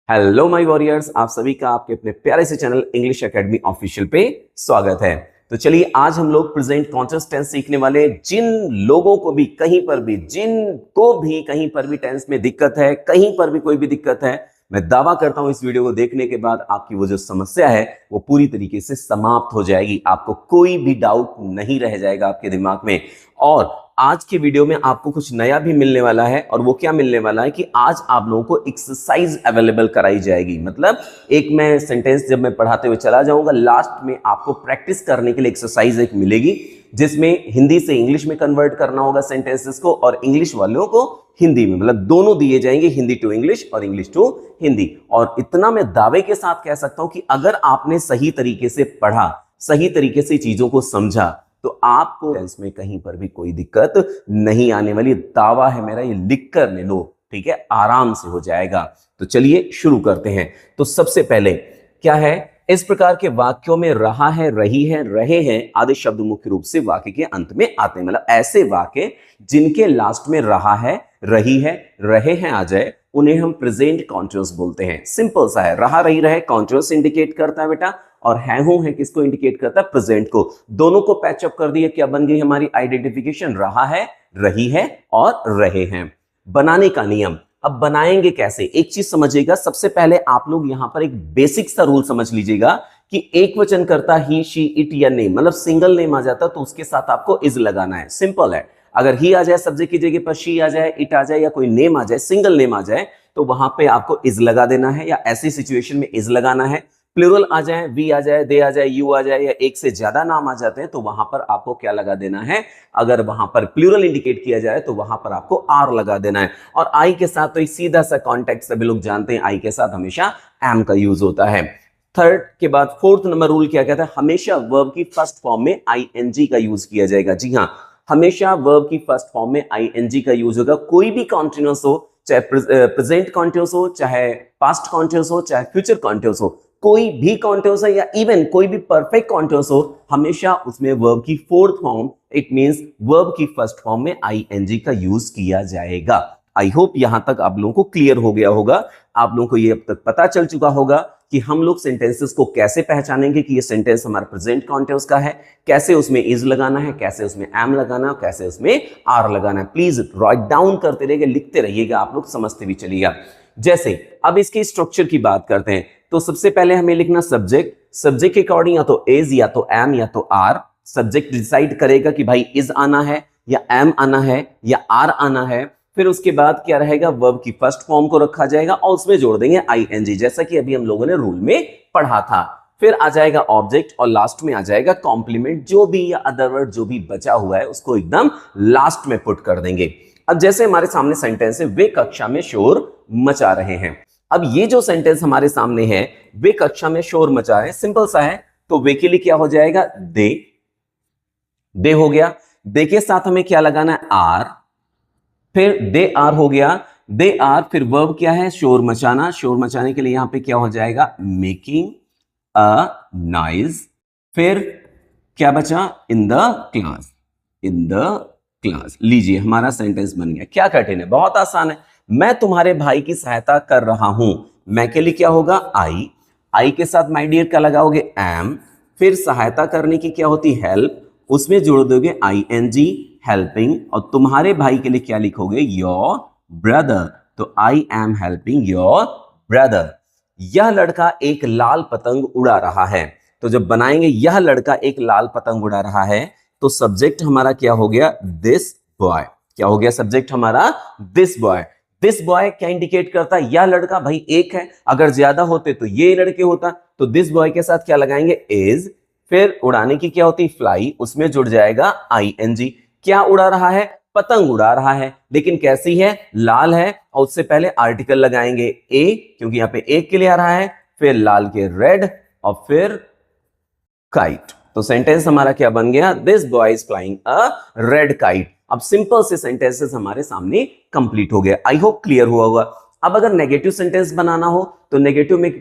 Hello my warriors, आप सभी का आपके अपने प्यारे से चैनल इंग्लिश एकेडमी ऑफिशियल पे स्वागत है। तो चलिए आज हम लोग प्रेजेंट कॉन्टिन्यूअस टेंस सीखने वाले हैं। जिन लोगों को भी कहीं पर भी जिनको भी कहीं पर भी टेंस में दिक्कत है, कहीं पर भी कोई भी दिक्कत है, मैं दावा करता हूं इस वीडियो को देखने के बाद आपकी वो जो समस्या है वो पूरी तरीके से समाप्त हो जाएगी। आपको कोई भी डाउट नहीं रह जाएगा आपके दिमाग में। और आज की वीडियो में आपको कुछ नया भी मिलने वाला है। और वो क्या मिलने वाला है कि आज आप लोगों को एक्सरसाइज अवेलेबल कराई जाएगी। मतलब एक मैं सेंटेंस जब मैं पढ़ाते हुए चला जाऊंगा, लास्ट में आपको प्रैक्टिस करने के लिए एक्सरसाइज एक मिलेगी, जिसमें हिंदी से इंग्लिश में कन्वर्ट करना होगा सेंटेंसेस को, और इंग्लिश वालों को हिंदी में। मतलब दोनों दिए जाएंगे, हिंदी टू इंग्लिश और इंग्लिश टू हिंदी। और इतना मैं दावे के साथ कह सकता हूं कि अगर आपने सही तरीके से पढ़ा, सही तरीके से चीजों को समझा, तो आपको टेंस में कहीं पर भी कोई दिक्कत नहीं आने वाली। दावा है मेरा, ये लिख कर ले लो, ठीक है, आराम से हो जाएगा। तो चलिए शुरू करते हैं। तो सबसे पहले क्या है, इस प्रकार के वाक्यों में रहा है, रही है, रहे हैं आदि शब्द मुख्य रूप से वाक्य के अंत में आते हैं। मतलब ऐसे वाक्य जिनके लास्ट में रहा है, रही है, रहे हैं आ जाए, उन्हें हम प्रेजेंट कॉन्टिन्यूअस बोलते हैं। सिंपल सा है, रहा रही रहे कॉन्टिन्यूअस इंडिकेट करता है बेटा, और है हूं है किसको इंडिकेट करता है, प्रेजेंट को। दोनों को पैचअप कर दिया, क्या बन गई हमारी आइडेंटिफिकेशन, रहा है, रही है और रहे हैं। बनाने का नियम, अब बनाएंगे कैसे, एक चीज समझिएगा। सबसे पहले आप लोग यहां पर एक बेसिक सा रूल समझ लीजिएगा कि एक वचन करता ही, शी, इट या नेम, मतलब सिंगल नेम आ जाता तो उसके साथ आपको इज लगाना है। सिंपल है। अगर ही आ जाए सब्जेक्ट की जगह पर, शी आ जाए, इट आ जाए, या कोई नेम आ जाए, सिंगल नेम आ जाए, तो वहां पे आपको इज लगा देना है, या ऐसी सिचुएशन में इज लगाना है। प्लूरल आ जाए, वी आ जाए, दे आ जाए, यू आ जाए, या एक से ज्यादा नाम आ जाते हैं, तो वहां पर आपको क्या लगा देना है, अगर वहां पर प्लूरल इंडिकेट किया जाए तो वहां पर आपको आर लगा देना है। और आई के साथ तो सीधा सा कॉन्टेक्स्ट सभी लोग जानते हैं, आई के साथ हमेशा एम का यूज होता है। थर्ड के बाद फोर्थ नंबर रूल क्या कहता है, हमेशा वर्ब की फर्स्ट फॉर्म में आईएनजी का यूज किया जाएगा। जी हाँ, हमेशा वर्ब की फर्स्ट फॉर्म में आईएनजी का यूज होगा। कोई भी कॉन्टिन्यूअस हो, चाहे प्रेजेंट कॉन्टिन्यूअस हो, चाहे पास्ट कॉन्टिन्यूअस हो, चाहे फ्यूचर कॉन्टिन्यूअस हो, कोई भी कॉन्टिन्यूअस है, या इवन कोई भी परफेक्ट कॉन्टिन्यूअस हो, हमेशा उसमें वर्ब की fourth form, it means verb की फर्स्ट फॉर्म में आईएनजी का यूज किया जाएगा। आई होप यहां तक आप लोगों को क्लियर हो गया होगा। आप लोगों को ये अब तक पता चल चुका होगा कि हम लोग सेंटेंसेस को कैसे पहचानेंगे कि ये सेंटेंस हमारा प्रेजेंट कॉन्टिन्यूअस का है, कैसे उसमें इज लगाना है, कैसे उसमें एम लगाना है, कैसे उसमें आर लगाना है। प्लीज राइट डाउन करते रहिएगा, लिखते रहिएगा, आप लोग समझते भी चलिएगा। जैसे अब इसके स्ट्रक्चर की बात करते हैं, तो सबसे पहले हमें लिखना सब्जेक्ट। सब्जेक्ट के अकॉर्डिंग या तो इज, या तो एम, या तो आर। सब्जेक्ट डिसाइड करेगा कि भाई इज आना है, या एम आना है, या आर आना है। फिर उसके बाद क्या रहेगा, वर्ब की फर्स्ट फॉर्म को रखा जाएगा और उसमें जोड़ देंगे आईएनजी, जैसा कि अभी हम लोगों ने रूल में पढ़ा था। फिर आ जाएगा ऑब्जेक्ट और लास्ट में आ जाएगा कॉम्प्लीमेंट, जो भी या अदर वर्ड जो भी बचा हुआ है उसको एकदम लास्ट में पुट कर देंगे। अब जैसे हमारे सामने सेंटेंस है, वे कक्षा में शोर मचा रहे हैं। अब ये जो सेंटेंस हमारे सामने है, वे कक्षा में शोर मचा रहे हैं, सिंपल सा है। तो वे के लिए क्या हो जाएगा, दे। दे हो गया। दे के साथ हमें क्या लगाना है, आर। फिर दे आर हो गया, दे आर। फिर वर्ब क्या है, शोर मचाना। शोर मचाने के लिए यहां पे क्या हो जाएगा, मेकिंग अ नॉइज। फिर क्या बचा, इन the class. In the class. लीजिए हमारा सेंटेंस बन गया। क्या कठिन है, बहुत आसान है। मैं तुम्हारे भाई की सहायता कर रहा हूं। मैं के लिए क्या होगा, आई। आई के साथ माय डियर का लगाओगे, एम। फिर सहायता करने की क्या होती, हेल्प, उसमें जोड़ दोगे आईएनजी, हेल्पिंग। और तुम्हारे भाई के लिए क्या लिखोगे, योर ब्रदर। तो आई एम हेल्पिंग योर ब्रदर। यह लड़का एक लाल पतंग उड़ा रहा है। तो जब बनाएंगे यह लड़का एक लाल पतंग उड़ा रहा है, तो सब्जेक्ट हमारा क्या हो गया, दिस बॉय। क्या हो गया सब्जेक्ट हमारा, दिस बॉय। दिस बॉय क्या इंडिकेट करता है, यह लड़का। भाई एक है, अगर ज्यादा होते तो ये लड़के होता। तो दिस बॉय के साथ क्या लगाएंगे, इज। फिर उड़ाने की क्या होती, फ्लाई, उसमें जुड़ जाएगा आईएनजी। क्या उड़ा रहा है, पतंग उड़ा रहा है, लेकिन कैसी है, लाल है। और उससे पहले आर्टिकल लगाएंगे ए, क्योंकि यहां पे एक के लिए आ रहा है। फिर लाल के रेड, और फिर काइट। तो सेंटेंस हमारा क्या बन गया, this boy is flying a red kite. अब सिंपल से सेंटेंसेस हमारे सामने कंप्लीट हो गया। आई होप क्लियर हुआ होगा। अब अगर नेगेटिव सेंटेंस बनाना हो तो नेगेटिव में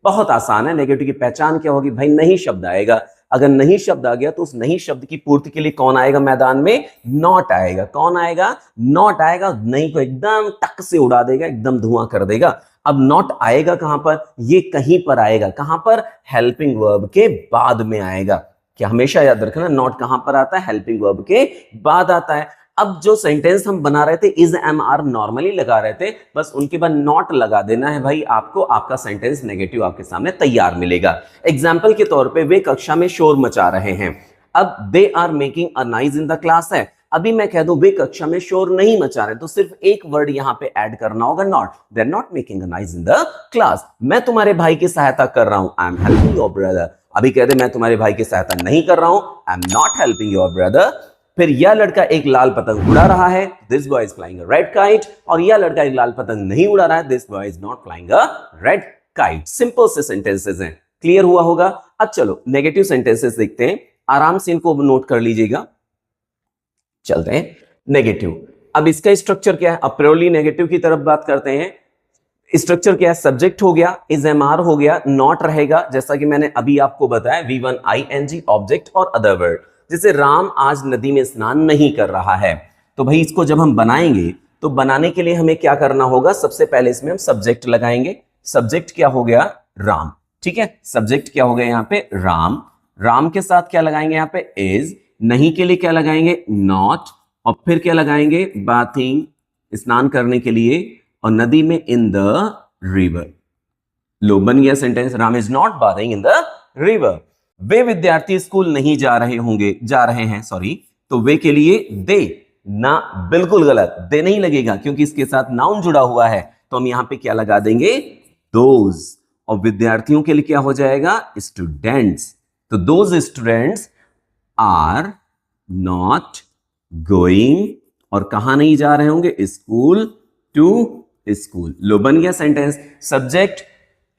बहुत आसान है। नेगेटिव की पहचान क्या होगी, भाई नहीं शब्द आएगा। अगर नहीं शब्द आ गया तो उस नहीं शब्द की पूर्ति के लिए कौन आएगा मैदान में, नॉट आएगा। कौन आएगा, नॉट आएगा। नहीं को एकदम टक से उड़ा देगा, एकदम धुआं कर देगा। अब नॉट आएगा कहां पर, ये कहीं पर आएगा, कहां पर, हेल्पिंग वर्ब के बाद में आएगा। क्या हमेशा याद रखना, नॉट कहां पर आता है, हेल्पिंग वर्ब के बाद आता है। अब जो सेंटेंस हम बना रहे थे इज एम आर नॉर्मली लगा रहे थे, बस उनके बाद नॉट लगा देना है भाई, आपको आपका सेंटेंस नेगेटिव आपके सामने तैयार मिलेगा। एग्जाम्पल के तौर पे वे कक्षा में शोर मचा रहे हैं, अब they are making a noise in the class है, अभी मैं कह दूं वे कक्षा में शोर नहीं मचा रहे, तो सिर्फ एक वर्ड यहां पे ऐड करना होगा, not, they are not making a noise in the class. मैं तुम्हारे भाई की सहायता कर रहा हूं, I am helping your brother, अभी कह दे मैं तुम्हारे भाई की सहायता नहीं कर रहा हूं, I am not helping your brother. फिर यह लड़का एक लाल पतंग उड़ा रहा है, this boy is flying a red kite, और यह लड़का एक लाल पतंग नहीं उड़ा रहा है, this boy is not flying a red kite. Simple से सेंटेंसेस हैं, क्लियर हुआ होगा। अब चलो नेगेटिव सेंटेंसेस देखते हैं, आराम से इनको नोट कर लीजिएगा। चलते हैं नेगेटिव। अब इसका स्ट्रक्चर क्या है, अब प्योरली नेगेटिव की तरफ बात करते हैं। स्ट्रक्चर क्या है, सब्जेक्ट हो गया, इज एम आर हो गया, नॉट रहेगा जैसा कि मैंने अभी आपको बताया, V1 ING ऑब्जेक्ट और अदर वर्ड। जैसे राम आज नदी में स्नान नहीं कर रहा है, तो भाई इसको जब हम बनाएंगे तो बनाने के लिए हमें क्या करना होगा, सबसे पहले इसमें हम सब्जेक्ट लगाएंगे। सब्जेक्ट क्या हो गया, राम, ठीक है, सब्जेक्ट क्या हो गया यहाँ पे, राम। राम के साथ क्या लगाएंगे यहाँ पे, इज। नहीं के लिए क्या लगाएंगे, नॉट। और फिर क्या लगाएंगे, बाथिंग, स्नान करने के लिए, और नदी में इन द रिवर। लो बन गया sentence, Ram is not bathing in the river. वे विद्यार्थी स्कूल नहीं जा रहे हैं सॉरी, तो वे के लिए दे, ना, बिल्कुल गलत, दे नहीं लगेगा क्योंकि इसके साथ नाउन जुड़ा हुआ है, तो हम यहां पे क्या लगा देंगे, दोज। और विद्यार्थियों के लिए क्या हो जाएगा, स्टूडेंट्स, तो those students are not going, और कहां नहीं जा रहे होंगे, स्कूल, टू स्कूल। लो बन गया sentence. Subject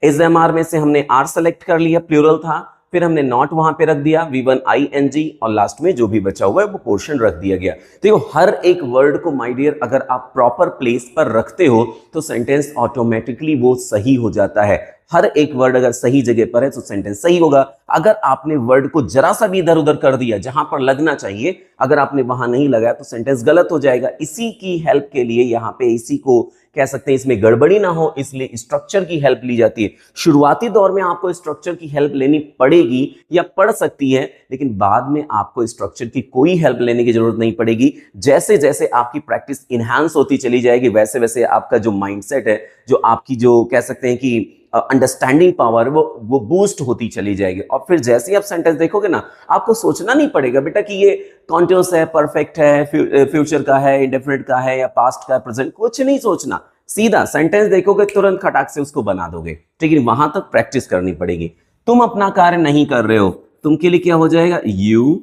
is am are में से हमने आर सेलेक्ट कर लिया, प्लूरल था, फिर हमने नॉट वहां पे रख दिया, V1 ING, और लास्ट में जो भी बचा हुआ है वो पोर्शन रख दिया गया। तो हर एक वर्ड को माय डियर अगर आप प्रॉपर प्लेस पर रखते हो तो सेंटेंस ऑटोमेटिकली वो सही हो जाता है। हर एक वर्ड अगर सही जगह पर है तो सेंटेंस सही होगा। अगर आपने वर्ड को जरा सा भी इधर उधर कर दिया, जहां पर लगना चाहिए अगर आपने वहां नहीं लगाया तो सेंटेंस गलत हो जाएगा। इसी की हेल्प के लिए यहाँ पे, इसी को कह सकते हैं, इसमें गड़बड़ी ना हो इसलिए स्ट्रक्चर की हेल्प ली जाती है। शुरुआती दौर में आपको स्ट्रक्चर की हेल्प लेनी पड़ेगी या पड़ सकती है, लेकिन बाद में आपको स्ट्रक्चर की कोई हेल्प लेने की जरूरत नहीं पड़ेगी। जैसे जैसे आपकी प्रैक्टिस इनहांस होती चली जाएगी, वैसे वैसे आपका जो माइंडसेट है, जो आपकी जो कह सकते हैं कि अंडरस्टैंडिंग पावर, वो बूस्ट होती चली जाएगी। और फिर जैसे ही आप सेंटेंस देखोगे ना, आपको सोचना नहीं पड़ेगा बेटा कि ये कॉन्टिन्यूअस है, परफेक्ट है, फ्यूचर का है, इंडेफिनिट का है, या पास्ट का, प्रेजेंट, कुछ नहीं सोचना। सीधा सेंटेंस देखोगे, तुरंत खटाक से उसको बना दोगे, ठीक है। वहां तक प्रैक्टिस करनी पड़ेगी। तुम अपना कार्य नहीं कर रहे हो, तुम के लिए क्या हो जाएगा, यू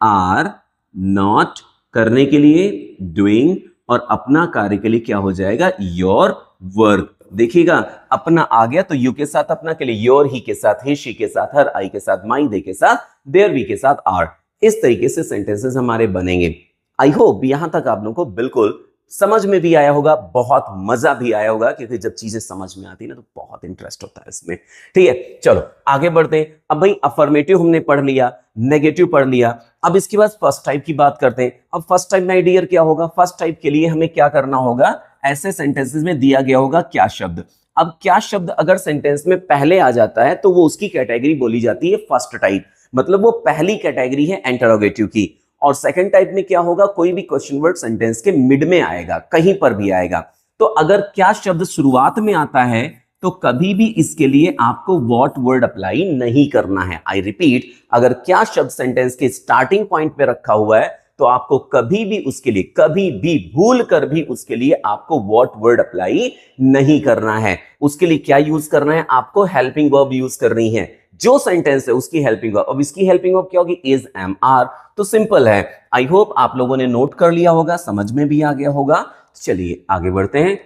आर नॉट, करने के लिए डूइंग, और अपना कार्य के लिए क्या हो जाएगा, योर वर्क। देखिएगा अपना आ गया तो यू के साथ अपना के लिए योर, ही के साथ ही, शी के साथ हर, आई के साथ माई, दे के साथ देयर, वी के साथ आर। इस तरीके से सेंटेंसेस हमारे बनेंगे। आई होप यहां तक आप लोगों को बिल्कुल समझ में भी आया होगा, बहुत मजा भी आया होगा, क्योंकि जब चीजें समझ में आती है ना तो बहुत इंटरेस्ट होता है इसमें, ठीक है। चलो आगे बढ़ते हैं। अब भाई अफर्मेटिव हमने पढ़ लिया, नेगेटिव पढ़ लिया, अब इसके बाद फर्स्ट टाइप की बात करते हैं। अब फर्स्ट टाइप माय डियर क्या होगा, फर्स्ट टाइप के लिए हमें क्या करना होगा, ऐसे सेंटेंसेस में दिया गया होगा क्या शब्द। अब क्या शब्द अगर सेंटेंस में पहले आ जाता है तो वो उसकी कैटेगरी बोली जाती है फर्स्ट टाइप, मतलब वो पहली कैटेगरी है इंटरोगेटिव की। और सेकंड टाइप में क्या होगा, कोई भी क्वेश्चन वर्ड सेंटेंस के मिड में आएगा, कहीं पर भी आएगा। तो अगर क्या शब्द शुरुआत में आता है तो कभी भी इसके लिए आपको व्हाट वर्ड अप्लाई नहीं करना है। आई रिपीट, अगर क्या शब्द सेंटेंस के स्टार्टिंग पॉइंट पे रखा हुआ है तो आपको कभी भी उसके लिए, कभी भी भूल कर भी उसके लिए आपको व्हाट वर्ड अप्लाई नहीं करना है। उसके लिए क्या यूज करना है, आपको हेल्पिंग वर्ब यूज करनी है। जो सेंटेंस है उसकी हेल्पिंग वर्ब, अब इसकी हेल्पिंग वर्ब क्या होगी, इज, एम, आर। तो सिंपल है। आई होप आप लोगों ने नोट कर लिया होगा, समझ में भी आ गया होगा। चलिए आगे बढ़ते हैं।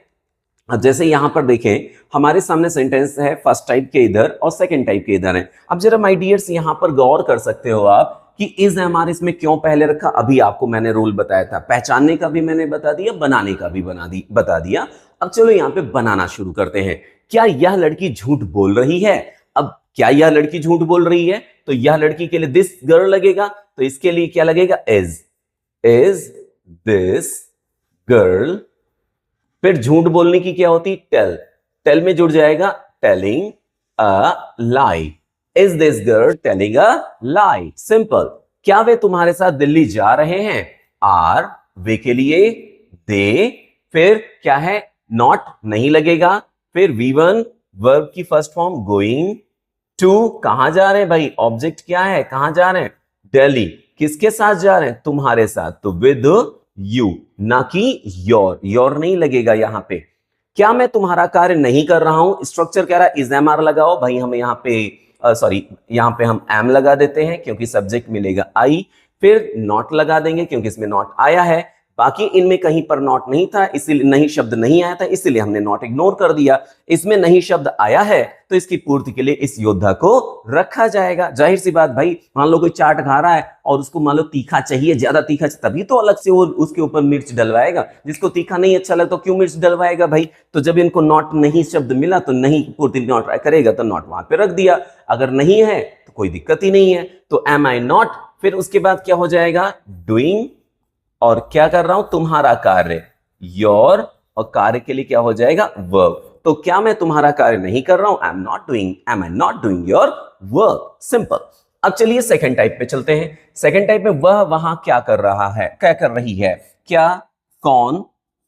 अब जैसे यहां पर देखें, हमारे सामने सेंटेंस है फर्स्ट टाइप के इधर और सेकंड टाइप के इधर है। अब जरा माय डियर्स यहां पर गौर कर सकते हो आप कि इज, एम, आर इसमें क्यों पहले रखा। अभी आपको मैंने रूल बताया था, पहचानने का भी मैंने बता दिया, बनाने का भी बता दिया। अब चलो यहां पे बनाना शुरू करते हैं। क्या यह लड़की झूठ बोल रही है। अब क्या यह लड़की झूठ बोल रही है, तो यह लड़की के लिए दिस गर्ल लगेगा, तो इसके लिए क्या लगेगा, इज दिस गर्ल। फिर झूठ बोलने की क्या होती, टेल, टेल में जुड़ जाएगा telling a lie. Is this girl telling a lie? Simple. क्या वे तुम्हारे साथ दिल्ली जा रहे हैं? आर वे के लिए दे, फिर क्या है नॉट नहीं लगेगा, फिर V1 वर्ब की फर्स्ट फॉर्म गोइंग टू, कहां जा रहे हैं भाई? ऑब्जेक्ट क्या है, कहां जा रहे हैं? दिल्ली। किसके साथ जा रहे हैं? तुम्हारे साथ, तो विद यू, ना कि योर नहीं लगेगा यहां पे। क्या मैं तुम्हारा कार्य नहीं कर रहा हूं? स्ट्रक्चर कह रहा है इज एम आर लगाओ भाई, हमें यहां पे सॉरी यहां पे हम एम लगा देते हैं क्योंकि सब्जेक्ट मिलेगा आई, फिर नॉट लगा देंगे क्योंकि इसमें नॉट आया है। बाकी इनमें कहीं पर नॉट नहीं था, इसीलिए नहीं शब्द नहीं आया था, इसीलिए हमने नॉट इग्नोर कर दिया। इसमें नहीं शब्द आया है तो इसकी पूर्ति के लिए इस योद्धा को रखा जाएगा। जाहिर सी बात भाई, मान लो कोई चाट खा रहा है और उसको मान लो तीखा चाहिए, ज्यादा तीखा, तभी तो अलग से वो उसके ऊपर मिर्च डलवाएगा। जिसको तीखा नहीं अच्छा लगता तो क्यों मिर्च डलवाएगा भाई? तो जब इनको नॉट नहीं शब्द मिला तो नहीं पूर्ति नॉट करेगा, तो नॉट वहां पे रख दिया। अगर नहीं है तो कोई दिक्कत ही नहीं है, तो एम आई नॉट, फिर उसके बाद क्या हो जाएगा? डूइंग, और क्या कर रहा हूं? तुम्हारा कार्य, योर, और कार्य के लिए क्या हो जाएगा? वर्ब। तो क्या मैं तुम्हारा कार्य नहीं कर रहा हूं? I am not doing your work. Simple. अब चलिए सेकंड टाइप पे चलते हैं। सेकंड टाइप में वह वहां क्या कर रहा है, क्या कर रही है, क्या, कौन,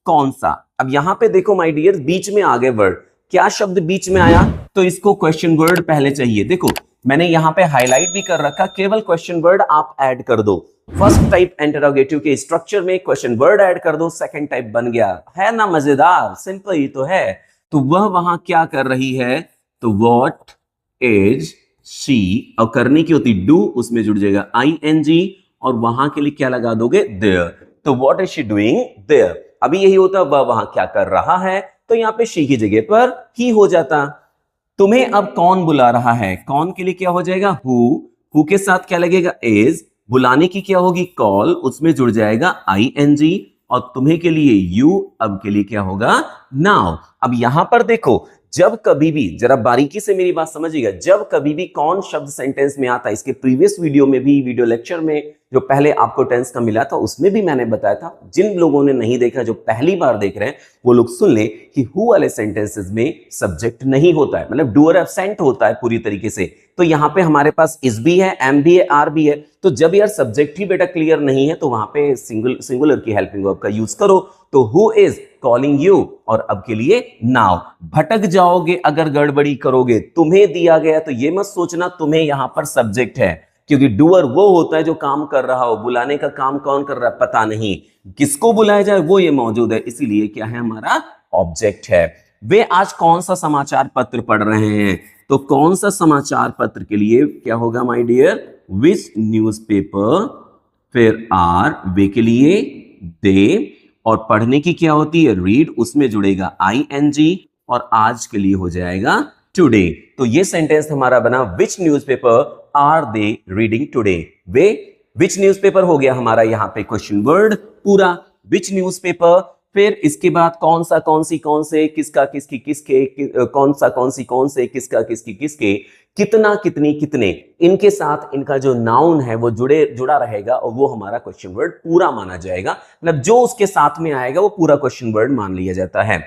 कौन सा। अब यहां पे देखो माय डियर, बीच में आ गए वर्ड। क्या शब्द बीच में आया? तो इसको क्वेश्चन वर्ड पहले चाहिए। देखो मैंने यहां पे हाईलाइट भी कर रखा, केवल क्वेश्चन वर्ड आप ऐड कर दो। फर्स्ट टाइप इंटरोगेटिव के स्ट्रक्चर में क्वेश्चन वर्ड ऐड कर दो, सेकंड टाइप बन गया। है ना मजेदार? सिंपल ही तो है। तो वह वहां क्या कर रही है? तो व्हाट इज शी, और करने की होती डू, उसमें जुड़ जाएगा ING, और वहां के लिए क्या लगा दोगे? देयर। तो what is she doing there. अभी यही होता वह वहां क्या कर रहा है, तो यहां पे शी की जगह पर ही हो जाता। तुम्हें अब कौन बुला रहा है? कौन के लिए क्या हो जाएगा? हु के साथ क्या लगेगा? इज। बुलाने की क्या होगी? कॉल, उसमें जुड़ जाएगा ING, और तुम्हें के लिए यू, अब के लिए क्या होगा? नाउ। अब यहां पर देखो, जब कभी भी, जरा बारीकी से मेरी बात समझिएगा, जब कभी भी कौन शब्द सेंटेंस में आता है, इसके प्रीवियस वीडियो में भी, वीडियो लेक्चर में जो पहले आपको टेंस का मिला था उसमें भी मैंने बताया था। जिन लोगों ने नहीं देखा, जो पहली बार देख रहे हैं, वो लोग सुन ले कि हु वाले सेंटेंसेस में सब्जेक्ट नहीं होता है, मतलब डूअर एब्सेंट होता है पूरी तरीके से। तो यहां पे हमारे पास इज भी है, एम भी है, आर भी है। तो जब यार सब्जेक्ट ही बेटा क्लियर नहीं है तो वहां पे सिंगुलर की हेल्पिंग वर्ब का यूज करो। तो हु इज कॉलिंग यू, और अब के लिए नाउ। भटक जाओगे अगर गड़बड़ी करोगे। तुम्हें दिया गया तो ये मत सोचना तुम्हें यहां पर सब्जेक्ट है, क्योंकि डूअर वो होता है जो काम कर रहा हो, बुलाने का काम कौन कर रहा है पता नहीं, किसको बुलाया जाए वो ये मौजूद है, इसीलिए क्या है? हमारा ऑब्जेक्ट है। वे आज कौन सा समाचार पत्र पढ़ रहे हैं? तो कौन सा समाचार पत्र के लिए क्या होगा माय डियर? विच न्यूज़पेपर, फिर आर, वे के लिए दे, और पढ़ने की क्या होती है? रीड, उसमें जुड़ेगा ING, और आज के लिए हो जाएगा टुडे। तो ये सेंटेंस हमारा बना, which newspaper are they reading today. वे, विच न्यूज़पेपर हो गया हमारा यहाँ पे क्वेश्चन वर्ड पूरा, विच न्यूज़पेपर। फिर इसके बाद कौन सा, कौन सी, कौन से, किसका, किसकी, किसके, कौन सा, कौन सी, कौन से, किसका, किसकी, किसके, कितना, कितनी, कितने, इनके साथ इनका जो नाउन है वो जुड़ा रहेगा, और वो हमारा क्वेश्चन वर्ड पूरा माना जाएगा। मतलब जो उसके साथ में आएगा वो पूरा क्वेश्चन वर्ड मान लिया जाता है।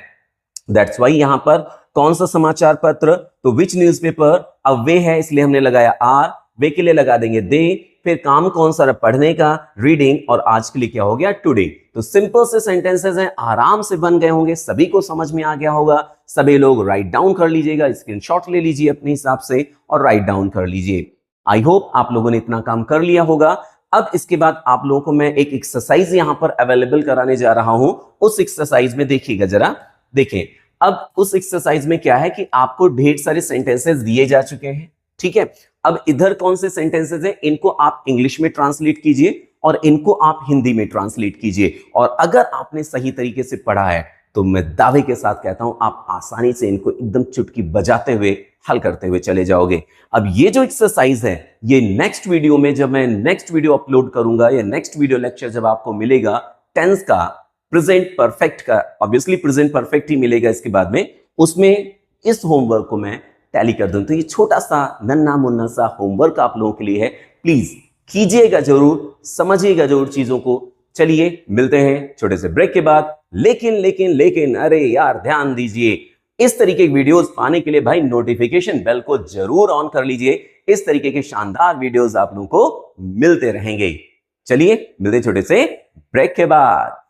दैट्स वाई यहां पर कौन सा समाचार पत्र, तो विच न्यूज़पेपर, अब वे है इसलिए हमने लगाया आर, वे के लिए लगा देंगे दे, फिर काम कौन सा? पढ़ने का, रीडिंग, और आज के लिए क्या हो गया? टुडे। तो सिंपल से सेंटेंसेस हैं, आराम से बन गए होंगे, सभी को समझ में आ गया होगा। सभी लोग राइट डाउन कर लीजिएगा, स्क्रीनशॉट ले लीजिए अपने हिसाब से और राइट डाउन कर लीजिए। आई होप आप लोगों ने इतना काम कर लिया होगा। अब इसके बाद आप लोगों को मैं एक एक्सरसाइज यहां पर अवेलेबल कराने जा रहा हूं। उस एक्सरसाइज में देखिएगा जरा, देखें। अब उस एक्सरसाइज में क्या है कि आपको ढेर सारे सेंटेंसेस दिए जा चुके हैं, ठीक है। अब इधर कौन से सेंटेंसेस हैं, इनको आप इंग्लिश में ट्रांसलेट कीजिए और इनको आप हिंदी में ट्रांसलेट कीजिए। और अगर आपने सही तरीके से पढ़ा है तो मैं दावे के साथ कहता हूं आप आसानी से इनको एकदम चुटकी बजाते हुए हल करते हुए चले जाओगे। अब ये जो एक्सरसाइज है, ये नेक्स्ट वीडियो में जब मैं नेक्स्ट वीडियो अपलोड करूंगा, या नेक्स्ट वीडियो लेक्चर जब आपको मिलेगा टेंस का, प्रेजेंट परफेक्ट का, ऑब्वियसली प्रेजेंट परफेक्ट ही मिलेगा इसके बाद में, उसमें इस होमवर्क को मैं टैली कर दूं। तो ये छोटा सा नन्ना मुन्ना सा होमवर्क आप लोगों के लिए है, प्लीज कीजिएगा जरूर, समझिएगा जरूर चीजों को। चलिए मिलते हैं छोटे से ब्रेक के बाद। लेकिन अरे यार ध्यान दीजिए, इस तरीके की वीडियोस पाने के लिए भाई नोटिफिकेशन बेल को जरूर ऑन कर लीजिए। इस तरीके के शानदार वीडियोस आप लोगों को मिलते रहेंगे। चलिए मिलते छोटे से ब्रेक के बाद।